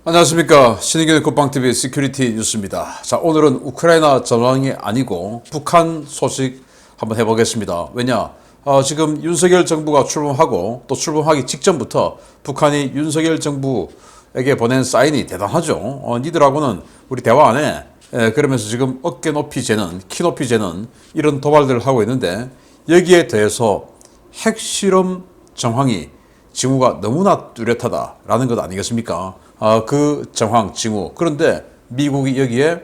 안녕하십니까. 신의균의 굿방TV 시큐리티 뉴스입니다. 자, 오늘은 우크라이나 전황이 아니고 북한 소식 한번 해보겠습니다. 왜냐? 지금 윤석열 정부가 출범하고 또 출범하기 직전부터 북한이 윤석열 정부에게 보낸 사인이 대단하죠. 니들하고는 우리 대화 안 해. 그러면서 지금 어깨 높이 재는, 키 높이 재는 이런 도발들을 하고 있는데 여기에 대해서 핵실험 정황이 징후가 너무나 뚜렷하다라는 것 아니겠습니까? 그 정황, 징후. 그런데 미국이 여기에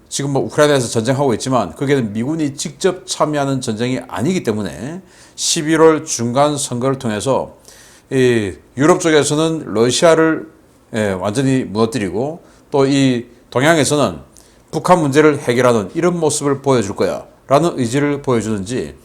지금 우크라이나에서 전쟁하고 있지만 거기에는 미군이 직접 참여하는 전쟁이 아니기 때문에 11월 중간 선거를 통해서 유럽 쪽에서는 러시아를 완전히 무너뜨리고 또 이 동양에서는 북한 문제를 해결하는 이런 모습을 보여줄 거야 라는 의지를 보여주는지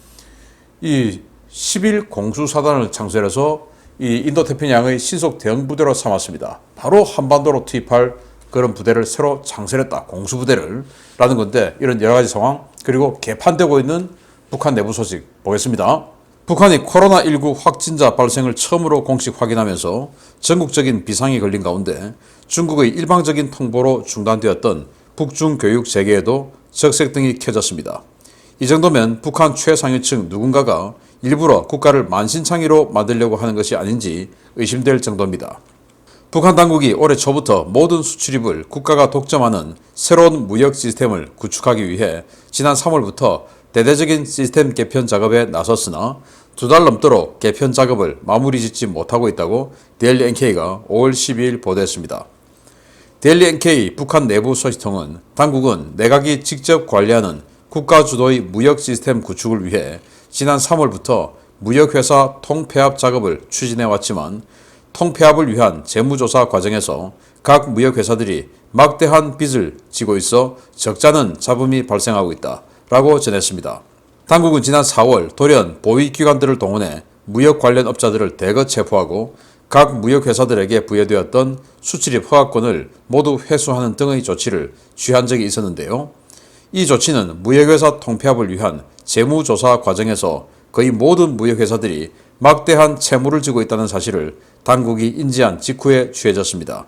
이 10일 공수사단을 창설해서 이 인도태평양의 신속 대응 부대로 삼았습니다. 바로 한반도로 투입할 그런 부대를 새로 창설했다. 공수부대를 라는 건데 이런 여러 가지 상황 그리고 개판되고 있는 북한 내부 소식 보겠습니다. 북한이 코로나19 확진자 발생을 처음으로 공식 확인하면서 전국적인 비상이 걸린 가운데 중국의 일방적인 통보로 중단되었던 북중 교육 재개에도 적색등이 켜졌습니다. 이 정도면 북한 최상위층 누군가가 일부러 국가를 만신창이로 만들려고 하는 것이 아닌지 의심될 정도입니다. 북한 당국이 올해 초부터 모든 수출입을 국가가 독점하는 새로운 무역 시스템을 구축하기 위해 지난 3월부터 대대적인 시스템 개편 작업에 나섰으나 2달 넘도록 개편 작업을 마무리 짓지 못하고 있다고 데일리 NK가 5월 12일 보도했습니다. 데일리 NK 북한 내부 소식통은 당국은 내각이 직접 관리하는 국가 주도의 무역 시스템 구축을 위해 지난 3월부터 무역회사 통폐합 작업을 추진해왔지만 통폐합을 위한 재무조사 과정에서 각 무역회사들이 막대한 빚을 지고 있어 적잖은 잡음이 발생하고 있다라고 전했습니다. 당국은 지난 4월 돌연 보위기관들을 동원해 무역 관련 업자들을 대거 체포하고 각 무역회사들에게 부여되었던 수출입 허가권을 모두 회수하는 등의 조치를 취한 적이 있었는데요. 이 조치는 무역회사 통폐합을 위한 재무조사 과정에서 거의 모든 무역회사들이 막대한 채무를 지고 있다는 사실을 당국이 인지한 직후에 취해졌습니다.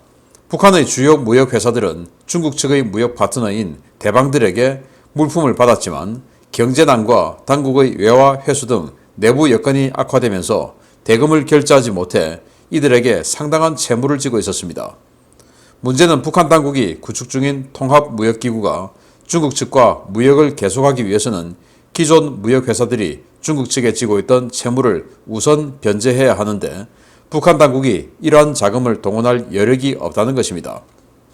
북한의 주요 무역회사들은 중국 측의 무역 파트너인 대방들에게 물품을 받았지만 경제난과 당국의 외화 회수 등 내부 여건이 악화되면서 대금을 결제하지 못해 이들에게 상당한 채무를 지고 있었습니다. 문제는 북한 당국이 구축 중인 통합무역기구가 중국 측과 무역을 계속하기 위해서는 기존 무역회사들이 중국 측에 지고 있던 채무를 우선 변제해야 하는데 북한 당국이 이러한 자금을 동원할 여력이 없다는 것입니다.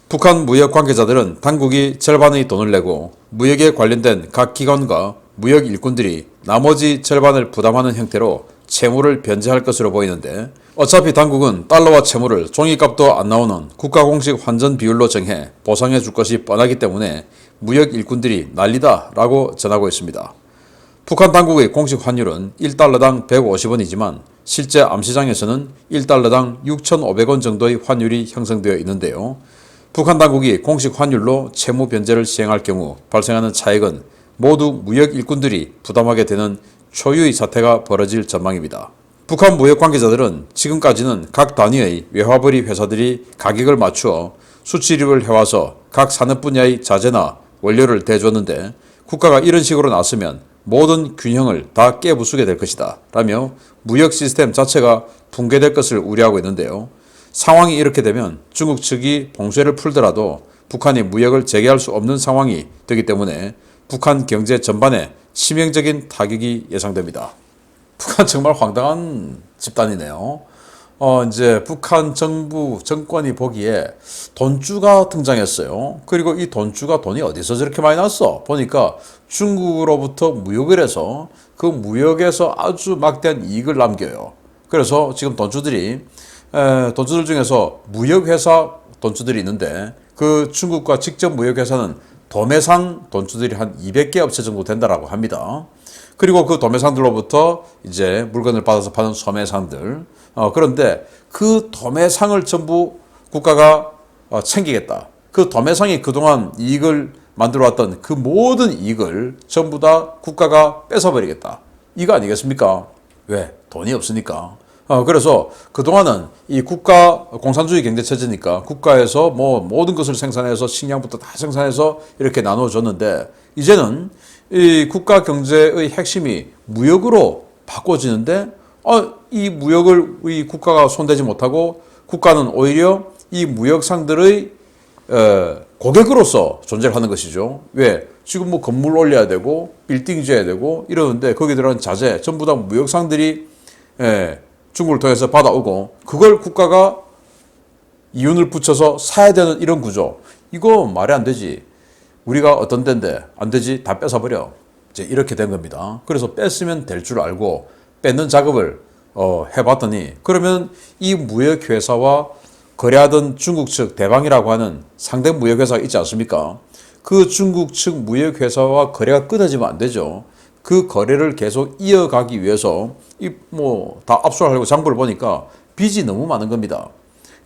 북한 무역 관계자들은 당국이 절반의 돈을 내고 무역에 관련된 각 기관과 무역 일꾼들이 나머지 절반을 부담하는 형태로 채무를 변제할 것으로 보이는데 어차피 당국은 달러와 채무를 종이값도 안 나오는 국가 공식 환전 비율로 정해 보상해 줄 것이 뻔하기 때문에 무역 일꾼들이 난리다 라고 전하고 있습니다. 북한 당국의 공식 환율은 1달러당 150원이지만 실제 암시장에서는 1달러당 6,500원 정도의 환율이 형성되어 있는데요. 북한 당국이 공식 환율로 채무 변제를 시행할 경우 발생하는 차액은 모두 무역 일꾼들이 부담하게 되는 초유의 사태가 벌어질 전망입니다. 북한 무역 관계자들은 지금까지는 각 단위의 외화벌이 회사들이 가격을 맞추어 수출입을 해와서 각 산업 분야의 자재나 원료를 대줬는데 국가가 이런 식으로 나서면 모든 균형을 다 깨부수게 될 것이다 라며 무역 시스템 자체가 붕괴될 것을 우려하고 있는데요. 상황이 이렇게 되면 중국 측이 봉쇄를 풀더라도 북한이 무역을 재개할 수 없는 상황이 되기 때문에 북한 경제 전반에 치명적인 타격이 예상됩니다. 북한 정말 황당한 집단이네요. 이제 북한 정권이 보기에 돈주가 등장했어요. 그리고 이 돈주가 돈이 어디서 저렇게 많이 났어? 보니까 중국으로부터 무역을 해서 그 무역에서 아주 막대한 이익을 남겨요. 그래서 지금 돈주들 중에서 무역회사 돈주들이 있는데 그 중국과 직접 무역회사는 도매상 돈주들이 한 200개 업체 정도 된다라고 합니다. 그리고 그 도매상들로부터 이제 물건을 받아서 파는 소매상들. 그런데 그 도매상을 전부 국가가 챙기겠다. 그 도매상이 그동안 이익을 만들어왔던 그 모든 이익을 전부 다 국가가 뺏어버리겠다. 이거 아니겠습니까? 왜? 돈이 없으니까. 그래서 그동안은 이 국가 공산주의 경제 체제니까 국가에서 뭐 모든 것을 생산해서 식량부터 다 생산해서 이렇게 나눠줬는데 이제는 이 국가 경제의 핵심이 무역으로 바꿔지는데 이 무역을 이 국가가 손대지 못하고 국가는 오히려 이 무역상들의 고객으로서 존재를 하는 것이죠. 왜? 지금 뭐 건물 올려야 되고 빌딩 지어야 되고 이러는데 거기에 들어간 자재 전부 다 무역상들이 중국을 통해서 받아오고 그걸 국가가 이윤을 붙여서 사야 되는 이런 구조. 이거 말이 안 되지. 우리가 어떤 데인데 안 되지. 다 뺏어버려. 이제 이렇게 된 겁니다. 그래서 뺐으면 될 줄 알고 뺏는 작업을 해봤더니 그러면 이 무역회사와 거래하던 중국 측 대방이라고 하는 상대 무역회사가 있지 않습니까? 그 중국 측 무역회사와 거래가 끊어지면 안 되죠. 그 거래를 계속 이어가기 위해서 다 압수하려고 장부를 보니까 빚이 너무 많은 겁니다.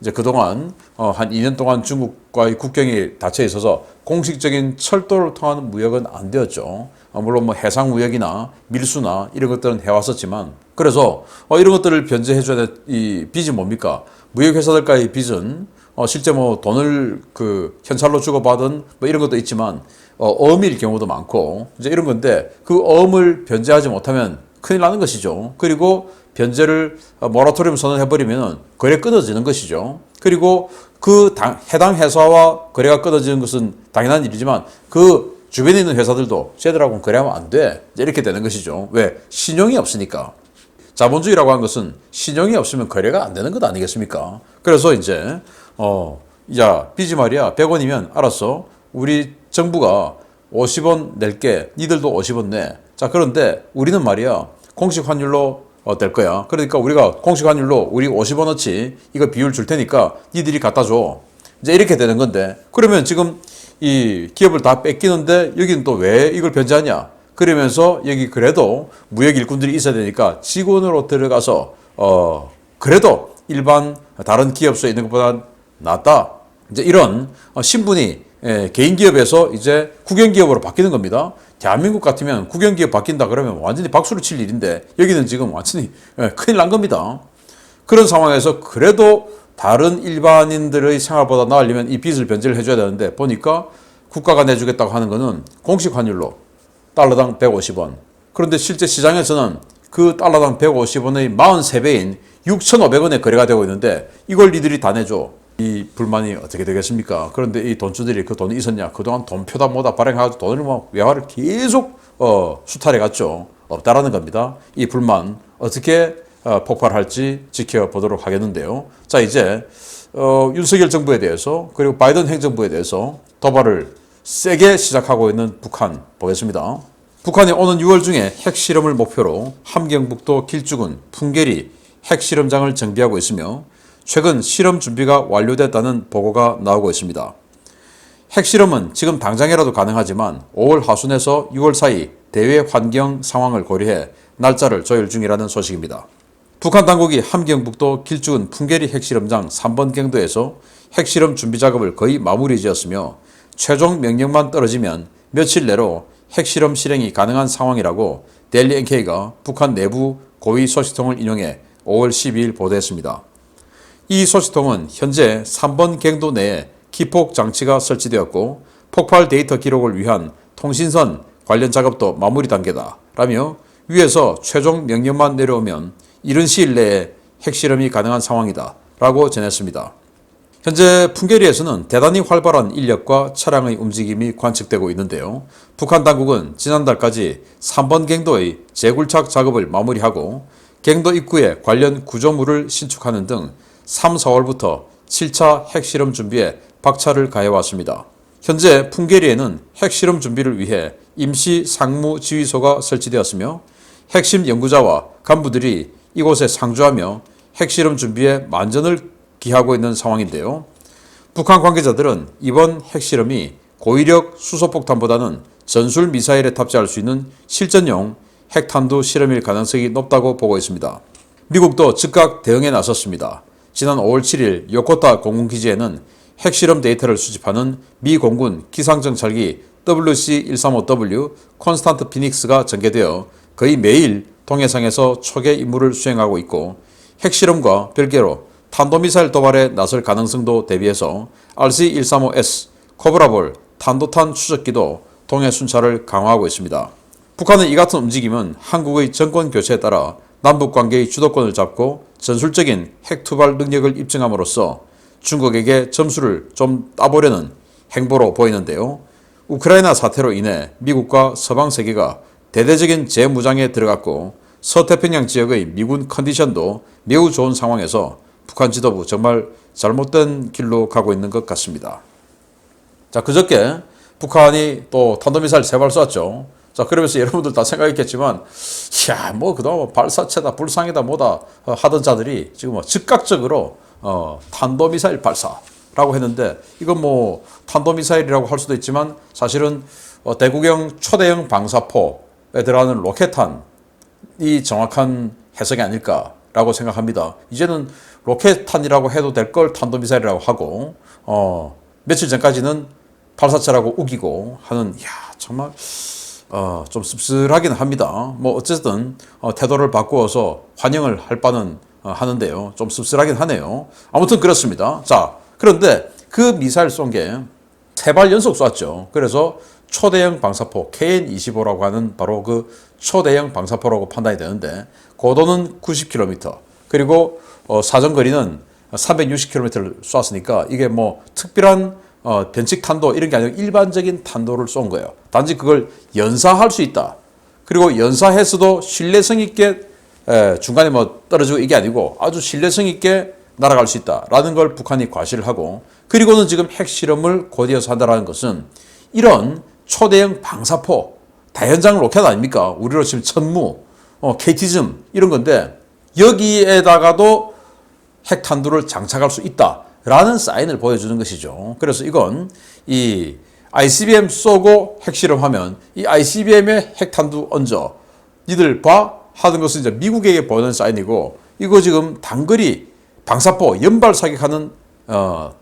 이제 그동안 한 2년 동안 중국과의 국경이 닫혀 있어서 공식적인 철도를 통한 무역은 안 되었죠. 물론 뭐 해상 무역이나 밀수나 이런 것들은 해왔었지만 그래서 이런 것들을 변제해줘야 될 이 빚이 뭡니까? 무역회사들과의 빚은 실제 뭐 돈을 그 현찰로 주고받은 뭐 이런 것도 있지만 어음일 경우도 많고 이제 이런 건데 그 어음을 변제하지 못하면 큰일 나는 것이죠. 그리고 변제를 모라토리엄 선언해버리면 거래 끊어지는 것이죠. 그리고 해당 회사와 거래가 끊어지는 것은 당연한 일이지만 그 주변에 있는 회사들도 쟤들하고는 거래하면 안 돼. 이렇게 되는 것이죠. 왜? 신용이 없으니까. 자본주의라고 하는 것은 신용이 없으면 거래가 안 되는 것 아니겠습니까? 그래서 이제 야 빚이 말이야 100원이면 알았어. 우리 정부가 50원 낼게. 니들도 50원 내. 자 그런데 우리는 말이야 공식 환율로 될 거야. 그러니까 우리가 공식 환율로 우리 50원어치 이거 비율 줄 테니까 니들이 갖다 줘. 이제 이렇게 되는 건데 그러면 지금 이 기업을 다 뺏기는데 여기는 또 왜 이걸 변제하냐? 그러면서 여기 그래도 무역 일꾼들이 있어야 되니까 직원으로 들어가서 그래도 일반 다른 기업소에 있는 것보다 낫다. 이제 이런 신분이 개인 기업에서 이제 국영 기업으로 바뀌는 겁니다. 대한민국 같으면 국영 기업 바뀐다 그러면 완전히 박수를 칠 일인데 여기는 지금 완전히 큰일 난 겁니다. 그런 상황에서 그래도 다른 일반인들의 생활보다 나으려면 이 빚을 변제를 해줘야 되는데 보니까 국가가 내주겠다고 하는 거는 공식 환율로 달러당 150원. 그런데 실제 시장에서는 그 달러당 150원의 43배인 6,500원에 거래가 되고 있는데 이걸 니들이 다 내줘. 이 불만이 어떻게 되겠습니까? 그런데 이 돈주들이 그 돈이 있었냐? 그동안 돈표다 뭐다 발행해가지고 돈을 뭐 외화를 계속 수탈해 갔죠. 없다라는 겁니다. 이 불만 어떻게 폭발할지 지켜보도록 하겠는데요. 자 이제 윤석열 정부에 대해서 그리고 바이든 행정부에 대해서 도발을 세게 시작하고 있는 북한 보겠습니다. 북한이 오는 6월 중에 핵실험을 목표로 함경북도 길쭉은 풍계리 핵실험장을 정비하고 있으며 최근 실험 준비가 완료됐다는 보고가 나오고 있습니다. 핵실험은 지금 당장이라도 가능하지만 5월 하순에서 6월 사이 대외 환경 상황을 고려해 날짜를 조율 중이라는 소식입니다. 북한 당국이 함경북도 길쭉은 풍계리 핵실험장 3번 경도에서 핵실험 준비 작업을 거의 마무리 지었으며 최종 명령만 떨어지면 며칠 내로 핵실험 실행이 가능한 상황이라고 데일리 NK가 북한 내부 고위 소식통을 인용해 5월 12일 보도했습니다. 이 소식통은 현재 3번 경도 내에 기폭 장치가 설치되었고 폭발 데이터 기록을 위한 통신선 관련 작업도 마무리 단계다 라며 위에서 최종 명령만 내려오면 이른 시일 내에 핵실험이 가능한 상황이다 라고 전했습니다. 현재 풍계리에서는 대단히 활발한 인력과 차량의 움직임이 관측되고 있는데요. 북한 당국은 지난달까지 3번 경도의 재굴착 작업을 마무리하고 경도 입구에 관련 구조물을 신축하는 등 3, 4월부터 7차 핵실험 준비에 박차를 가해왔습니다. 현재 풍계리에는 핵실험 준비를 위해 임시 상무지휘소가 설치되었으며 핵심 연구자와 간부들이 이곳에 상주하며 핵실험 준비에 만전을 기하고 있는 상황인데요. 북한 관계자들은 이번 핵실험이 고위력 수소폭탄보다는 전술 미사일에 탑재할 수 있는 실전용 핵탄두 실험일 가능성이 높다고 보고 있습니다. 미국도 즉각 대응에 나섰습니다. 지난 5월 7일 요코타 공군기지에는 핵실험 데이터를 수집하는 미 공군 기상정찰기 WC-135W 콘스탄트 피닉스가 전개되어 거의 매일 동해상에서 초계 임무를 수행하고 있고 핵실험과 별개로 탄도미사일 도발에 나설 가능성도 대비해서 RC-135S 코브라볼 탄도탄 추적기도 동해 순찰을 강화하고 있습니다. 북한은 이 같은 움직임은 한국의 정권 교체에 따라 남북관계의 주도권을 잡고 전술적인 핵투발 능력을 입증함으로써 중국에게 점수를 좀 따보려는 행보로 보이는데요. 우크라이나 사태로 인해 미국과 서방 세계가 대대적인 재무장에 들어갔고 서태평양 지역의 미군 컨디션도 매우 좋은 상황에서 북한 지도부 정말 잘못된 길로 가고 있는 것 같습니다. 자, 그저께 북한이 또 탄도미사일 3발 쐈죠. 자, 그러면서 여러분들 다 생각했겠지만, 야, 뭐 그동안 발사체다, 불상이다, 뭐다 하던 자들이 지금 뭐 즉각적으로 탄도미사일 발사라고 했는데, 이건 뭐 탄도미사일이라고 할 수도 있지만 사실은 대구경 초대형 방사포에 들어가는 로켓탄이 정확한 해석이 아닐까라고 생각합니다. 이제는 로켓탄이라고 해도 될 걸 탄도미사일이라고 하고, 며칠 전까지는 발사체라고 우기고 하는, 야, 정말 좀 씁쓸하긴 합니다. 뭐 어쨌든 태도를 바꾸어서 환영을 할 바는 하는데요. 좀 씁쓸하긴 하네요. 아무튼 그렇습니다. 자, 그런데 그 미사일 쏜 게 3발 연속 쐈죠. 그래서 초대형 방사포 KN-25라고 하는 바로 그 초대형 방사포라고 판단이 되는데, 고도는 90km, 그리고 사정거리는 360km를 쐈으니까 이게 뭐 특별한 변칙 탄도 이런 게 아니고 일반적인 탄도를 쏜 거예요. 단지 그걸 연사할 수 있다. 그리고 연사해서도 신뢰성 있게 중간에 뭐 떨어지고 이게 아니고 아주 신뢰성 있게 날아갈 수 있다라는 걸 북한이 과시를 하고, 그리고는 지금 핵실험을 곧이어서 한다는 것은 이런 초대형 방사포, 다연장 로켓 아닙니까? 우리로 지금 천무, KT즘 이런 건데 여기에다가도 핵탄두를 장착할 수 있다라는 사인을 보여주는 것이죠. 그래서 이건 이 ICBM 쏘고 핵실험하면 이 ICBM에 핵탄두 얹어 니들 봐 하는 것은 이제 미국에게 보는 사인이고, 이거 지금 단거리 방사포 연발 사격하는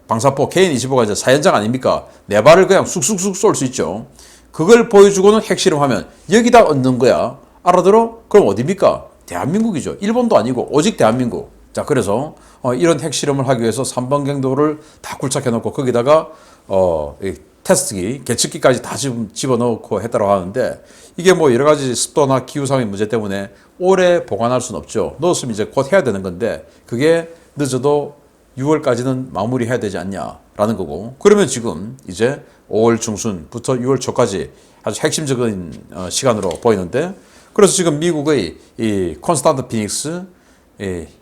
방사포 KN-25가 이제 사연장 아닙니까? 4발을 그냥 쑥쑥쑥 쏠 수 있죠. 그걸 보여주고는 핵실험하면 여기다 얹는 거야. 알아들어? 그럼 어디입니까? 대한민국이죠. 일본도 아니고 오직 대한민국. 자, 그래서 이런 핵실험을 하기 위해서 3번 경도를 다 굴착해 놓고 거기다가 테스트기, 계측기까지 다 집어넣고 했다고 하는데, 이게 뭐 여러 가지 습도나 기후상의 문제 때문에 오래 보관할 수는 없죠. 넣었으면 이제 곧 해야 되는 건데 그게 늦어도 6월까지는 마무리해야 되지 않냐라는 거고, 그러면 지금 이제 5월 중순부터 6월 초까지 아주 핵심적인 시간으로 보이는데, 그래서 지금 미국의 이 콘스탄트 피닉스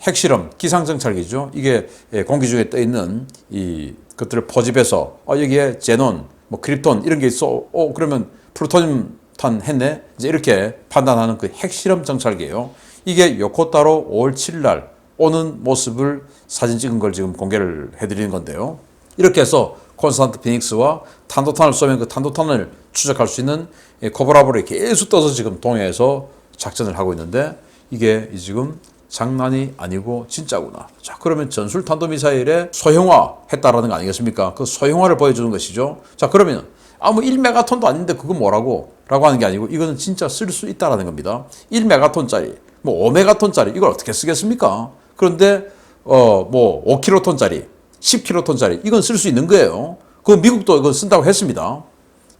핵실험 기상정찰기죠. 이게 공기 중에 떠 있는 이 것들을 포집해서 여기에 제논, 뭐 크립톤 이런 게 있어. 그러면 플루토늄 탄 했네. 이제 이렇게 판단하는 그 핵실험 정찰기예요. 이게 요코타로 5월 7일 날 오는 모습을 사진 찍은 걸 지금 공개를 해드리는 건데요. 이렇게 해서 콘스탄트 피닉스와 탄도탄을 쏘면 그 탄도탄을 추적할 수 있는 코브라볼이 계속 떠서 지금 동해에서 작전을 하고 있는데, 이게 지금 장난이 아니고 진짜구나. 자, 그러면 전술 탄도미사일의 소형화 했다라는 거 아니겠습니까? 그 소형화를 보여주는 것이죠. 자, 그러면 뭐 1메가톤도 아닌데 그건 뭐라고? 라고 하는 게 아니고 이거는 진짜 쓸 수 있다라는 겁니다. 1메가톤짜리, 뭐 5메가톤짜리 이걸 어떻게 쓰겠습니까? 그런데 뭐 5킬로톤짜리, 10킬로톤짜리 이건 쓸 수 있는 거예요. 그 미국도 이건 쓴다고 했습니다.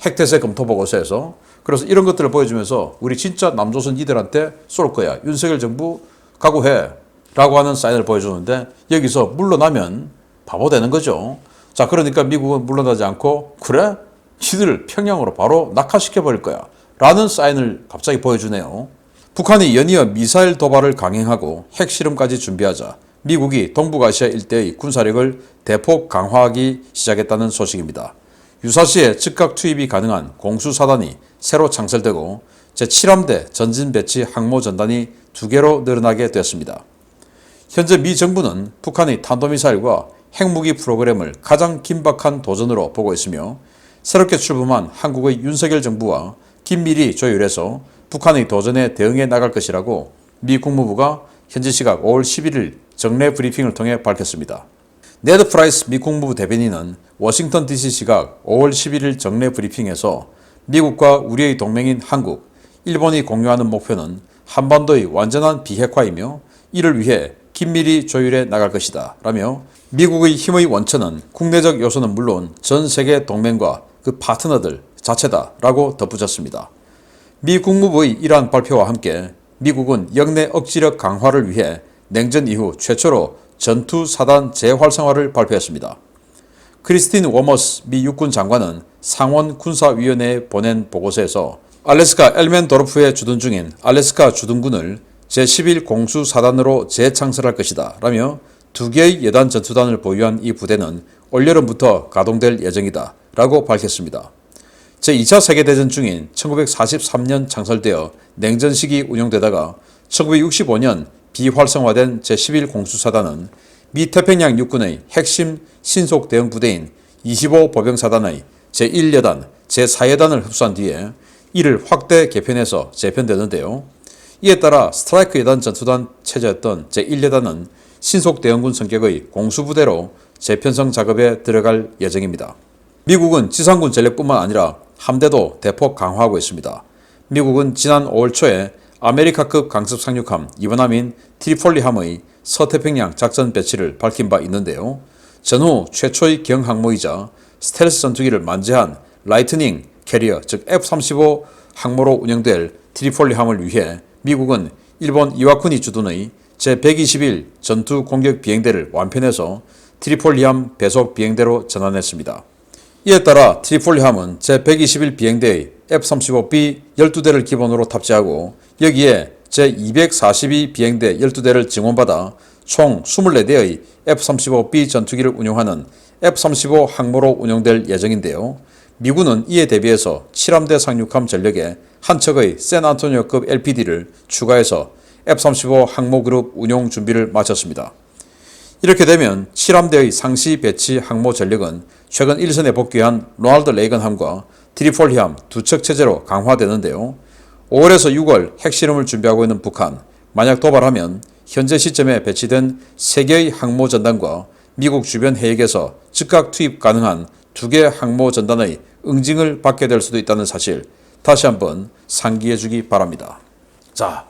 핵태세 검토 보고서에서. 그래서 이런 것들을 보여주면서 우리 진짜 남조선 이들한테 쏠 거야. 윤석열 정부 각오해 라고 하는 사인을 보여주는데, 여기서 물러나면 바보 되는 거죠. 자, 그러니까 미국은 물러나지 않고 그래? 지들 평양으로 바로 낙하시켜 버릴 거야 라는 사인을 갑자기 보여주네요. 북한이 연이어 미사일 도발을 강행하고 핵실험까지 준비하자 미국이 동북아시아 일대의 군사력을 대폭 강화하기 시작했다는 소식입니다. 유사시에 즉각 투입이 가능한 공수사단이 새로 창설되고 제7함대 전진배치 항모전단이 2개로 늘어나게 되었습니다. 현재 미 정부는 북한의 탄도미사일과 핵무기 프로그램을 가장 긴박한 도전으로 보고 있으며, 새롭게 출범한 한국의 윤석열 정부와 긴밀히 조율해서 북한의 도전에 대응해 나갈 것이라고 미 국무부가 현지 시각 5월 11일 정례 브리핑을 통해 밝혔습니다. 네드 프라이스 미 국무부 대변인은 워싱턴 DC 시각 5월 11일 정례 브리핑에서 미국과 우리의 동맹인 한국, 일본이 공유하는 목표는 한반도의 완전한 비핵화이며, 이를 위해 긴밀히 조율해 나갈 것이다 라며 미국의 힘의 원천은 국내적 요소는 물론 전 세계 동맹과 그 파트너들 자체다 라고 덧붙였습니다. 미 국무부의 이러한 발표와 함께 미국은 역내 억지력 강화를 위해 냉전 이후 최초로 전투사단 재활성화를 발표했습니다. 크리스틴 워머스 미 육군 장관은 상원 군사위원회에 보낸 보고서에서 알래스카 엘멘도르프에 주둔 중인 알래스카 주둔군을 제11 공수사단으로 재창설할 것이다 라며 2개의 예단 전투단을 보유한 이 부대는 올여름부터 가동될 예정이다 라고 밝혔습니다. 제2차 세계대전 중인 1943년 창설되어 냉전 시기 운용되다가 1965년 비활성화된 제11 공수사단은 미 태평양 육군의 핵심 신속 대응 부대인 25 보병사단의 제1여단, 제4여단을 흡수한 뒤에 이를 확대 개편해서 재편되는데요. 이에 따라 스트라이크 여단 전투단 체제였던 제1여단은 신속대응군 성격의 공수부대로 재편성 작업에 들어갈 예정입니다. 미국은 지상군 전력뿐만 아니라 함대도 대폭 강화하고 있습니다. 미국은 지난 5월 초에 아메리카급 강습 상륙함 이번함인 트리폴리함의 서태평양 작전 배치를 밝힌 바 있는데요. 전후 최초의 경항모이자 스텔스 전투기를 만재한 라이트닝 캐리어 즉 F-35 항모로 운영될 트리폴리함을 위해 미국은 일본 이와쿠니 주둔의 제121 전투 공격 비행대를 완편해서 트리폴리함 배속 비행대로 전환했습니다. 이에 따라 트리폴리함은 제121 비행대의 F-35B 12대를 기본으로 탑재하고 여기에 제242 비행대 12대를 증원받아 총 24대의 F-35B 전투기를 운용하는 F-35 항모로 운용될 예정인데요. 미군은 이에 대비해서 7함대 상륙함 전력에 한 척의 샌안토니오급 LPD를 추가해서 F-35 항모그룹 운용 준비를 마쳤습니다. 이렇게 되면 7함대의 상시 배치 항모 전력은 최근 일선에 복귀한 로널드 레이건함과 트리폴리함 두 척 체제로 강화되는데요. 5월에서 6월 핵실험을 준비하고 있는 북한, 만약 도발하면 현재 시점에 배치된 3개의 항모 전단과 미국 주변 해역에서 즉각 투입 가능한 2개 항모 전단의 응징을 받게 될 수도 있다는 사실 다시 한번 상기해 주기 바랍니다. 자,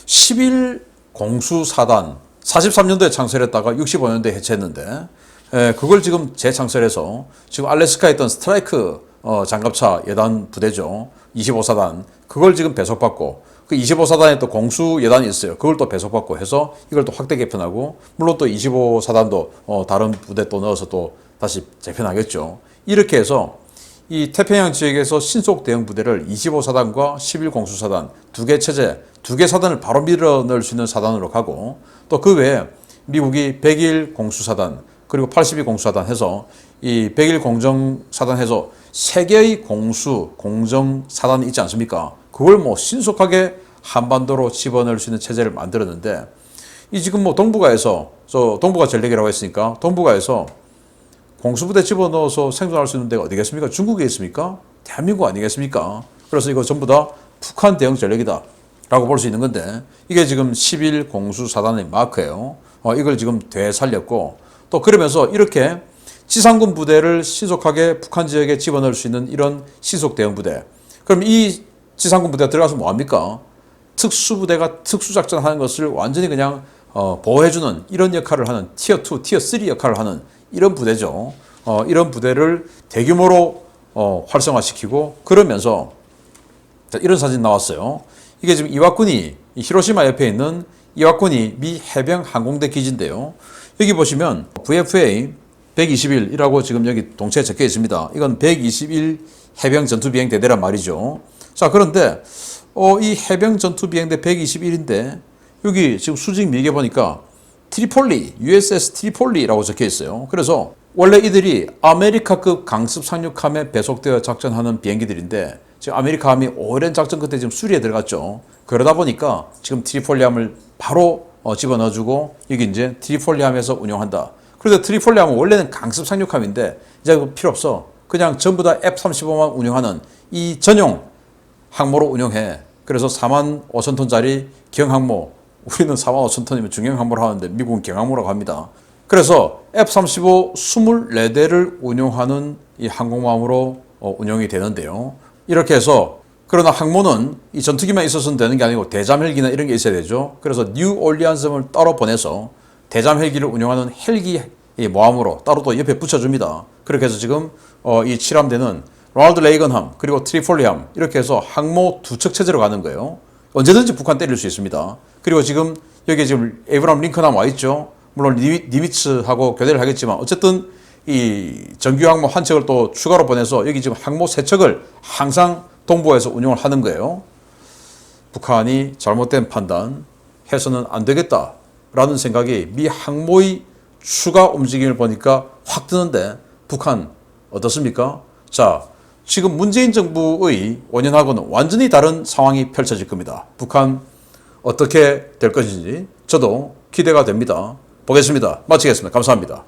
11 공수사단 43년도에 창설했다가 65년도에 해체했는데 그걸 지금 재창설해서 지금 알래스카에 있던 스트라이크 장갑차 예단 부대죠. 25사단 그걸 지금 배속받고 그 25사단에 또 공수 예단이 있어요. 그걸 또 배속받고 해서 이걸 또 확대 개편하고 물론 또 25사단도 다른 부대 또 넣어서 또 다시 재편하겠죠. 이렇게 해서 이 태평양 지역에서 신속 대응 부대를 25사단과 11 공수사단 두 개 체제, 두 개 사단을 바로 밀어넣을 수 있는 사단으로 가고 또 그 외에 미국이 101 공수사단 그리고 82 공수사단 해서 이 101 공정사단 해서 세 개의 공정사단이 있지 않습니까? 그걸 뭐 신속하게 한반도로 집어넣을 수 있는 체제를 만들었는데 이 지금 뭐 동북아에서 동북아 전력이라고 했으니까 동북아에서 공수부대 집어넣어서 생존할 수 있는 데가 어디겠습니까? 중국에 있습니까? 대한민국 아니겠습니까? 그래서 이거 전부 다 북한 대응 전력이다 라고 볼 수 있는 건데 이게 지금 11 공수사단의 마크예요. 이걸 지금 되살렸고 또 그러면서 이렇게 지상군 부대를 신속하게 북한 지역에 집어넣을 수 있는 이런 신속 대응 부대. 그럼 이 지상군 부대가 들어가서 뭐합니까? 특수부대가 특수작전 하는 것을 완전히 그냥 보호해주는 이런 역할을 하는 티어 2, 티어 3 역할을 하는 이런 부대죠. 이런 부대를 대규모로 활성화시키고 그러면서 이런 사진 나왔어요. 이게 지금 이와쿠니 히로시마 옆에 있는 이와쿠니 미 해병 항공대 기지인데요. 여기 보시면 VFA 121이라고 지금 여기 동체에 적혀 있습니다. 이건 121 해병 전투비행대대란 말이죠. 자, 그런데 이 해병 전투비행대 121인데 여기 지금 수직 미개 보니까 트리폴리, USS 트리폴리라고 적혀 있어요. 그래서 원래 이들이 아메리카급 강습 상륙함에 배속되어 작전하는 비행기들인데 지금 아메리카함이 오랜 작전 끝에 지금 수리에 들어갔죠. 그러다 보니까 지금 트리폴리함을 바로 집어넣어주고 여기 이제 트리폴리함에서 운용한다. 그런데 트리폴리함은 원래는 강습 상륙함인데 이제 그거 필요 없어. 그냥 전부 다 F-35만 운용하는 이 전용 항모로 운용해. 그래서 45,000톤짜리 경항모, 우리는 45,000톤이면 중형항모로 하는데 미국은 경항모라고 합니다. 그래서 F-35 24대를 운용하는 이 항공모함으로 운용이 되는데요. 이렇게 해서 그러나 항모는 이 전투기만 있어서는 되는 게 아니고 대잠 헬기나 이런 게 있어야 되죠. 그래서 뉴올리안섬을 따로 보내서 대잠 헬기를 운용하는 헬기 모함으로 따로 또 옆에 붙여줍니다. 그렇게 해서 지금 이 7함대는 로널드 레이건함 그리고 트리폴리함 이렇게 해서 항모 두 척 체제로 가는 거예요. 언제든지 북한 때릴 수 있습니다. 그리고 지금 여기 지금 에이브람 링컨함 와 있죠. 물론 니미츠하고 교대를 하겠지만 어쨌든 이 정규 항모 한 척을 또 추가로 보내서 여기 지금 항모 세 척을 항상 동부에서 운용을 하는 거예요. 북한이 잘못된 판단 해서는 안 되겠다라는 생각이 미 항모의 추가 움직임을 보니까 확 드는데 북한 어떻습니까? 자, 지금 문재인 정부의 5년하고는 완전히 다른 상황이 펼쳐질 겁니다. 북한 어떻게 될 것인지 저도 기대가 됩니다. 보겠습니다. 마치겠습니다. 감사합니다.